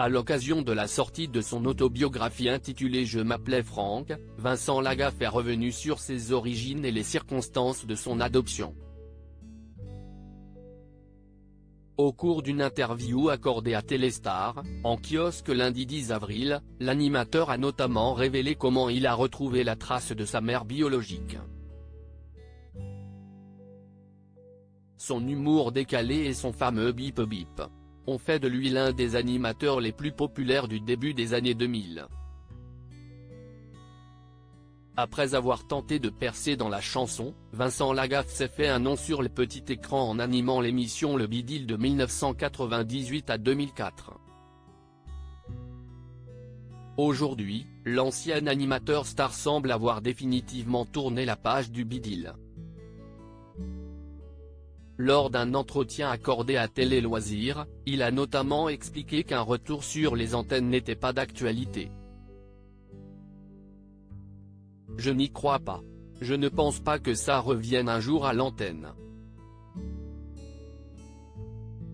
À l'occasion de la sortie de son autobiographie intitulée Je m'appelais Franck, Vincent Lagaffe est revenu sur ses origines et les circonstances de son adoption. Au cours d'une interview accordée à Téléstar, en kiosque lundi 10 avril, l'animateur a notamment révélé comment il a retrouvé la trace de sa mère biologique. Son humour décalé et son fameux bip bip ont fait de lui l'un des animateurs les plus populaires du début des années 2000. Après avoir tenté de percer dans la chanson, Vincent Lagaffe s'est fait un nom sur le petit écran en animant l'émission Le Bidil de 1998 à 2004. Aujourd'hui, l'ancien animateur star semble avoir définitivement tourné la page du Bidil. Lors d'un entretien accordé à Télé Loisirs, il a notamment expliqué qu'un retour sur les antennes n'était pas d'actualité. Je n'y crois pas. Je ne pense pas que ça revienne un jour à l'antenne.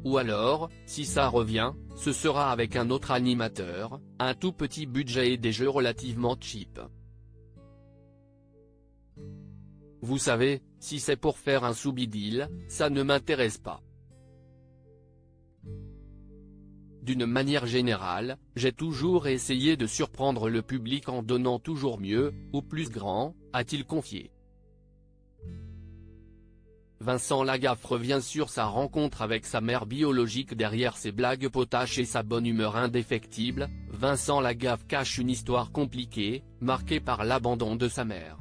Ou alors, si ça revient, ce sera avec un autre animateur, un tout petit budget et des jeux relativement cheap. Vous savez, si c'est pour faire un sous-bidil, ça ne m'intéresse pas. D'une manière générale, j'ai toujours essayé de surprendre le public en donnant toujours mieux, ou plus grand, a-t-il confié. Vincent Lagaffe revient sur sa rencontre avec sa mère biologique. Derrière ses blagues potaches et sa bonne humeur indéfectible, Vincent Lagaffe cache une histoire compliquée, marquée par l'abandon de sa mère.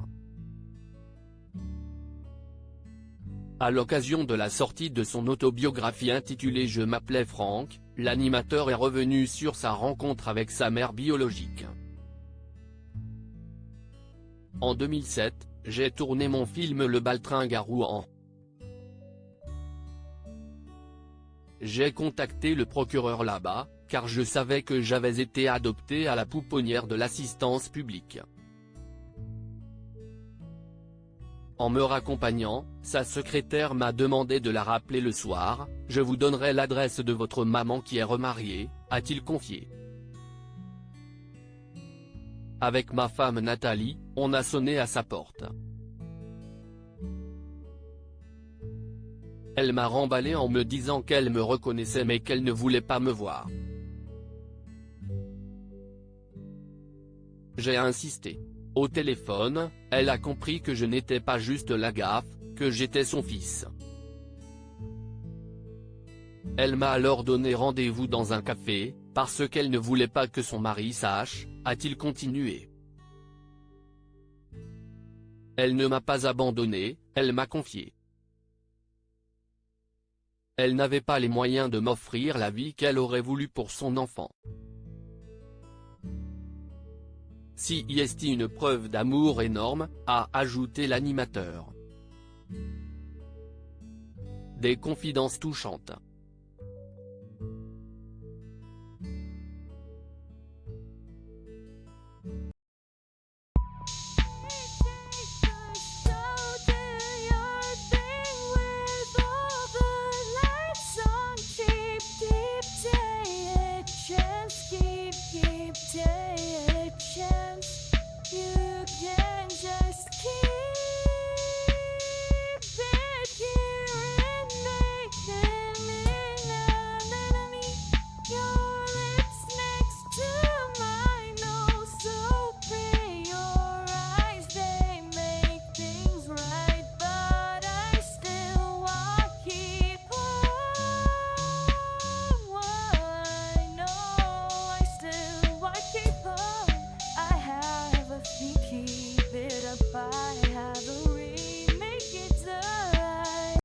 À l'occasion de la sortie de son autobiographie intitulée Je m'appelais Franck, l'animateur est revenu sur sa rencontre avec sa mère biologique. En 2007, j'ai tourné mon film Le Baltringue à Rouen. J'ai contacté le procureur là-bas, car je savais que j'avais été adopté à la pouponnière de l'assistance publique. En me raccompagnant, sa secrétaire m'a demandé de la rappeler le soir. Je vous donnerai l'adresse de votre maman qui est remariée, a-t-il confié. Avec ma femme Nathalie, on a sonné à sa porte. Elle m'a remballé en me disant qu'elle me reconnaissait mais qu'elle ne voulait pas me voir. J'ai insisté. Au téléphone, elle a compris que je n'étais pas juste Lagaffe, que j'étais son fils. Elle m'a alors donné rendez-vous dans un café, parce qu'elle ne voulait pas que son mari sache, a-t-il continué. Elle ne m'a pas abandonné, elle m'a confié. Elle n'avait pas les moyens de m'offrir la vie qu'elle aurait voulu pour son enfant. Si y est une preuve d'amour énorme, a ajouté l'animateur. Des confidences touchantes.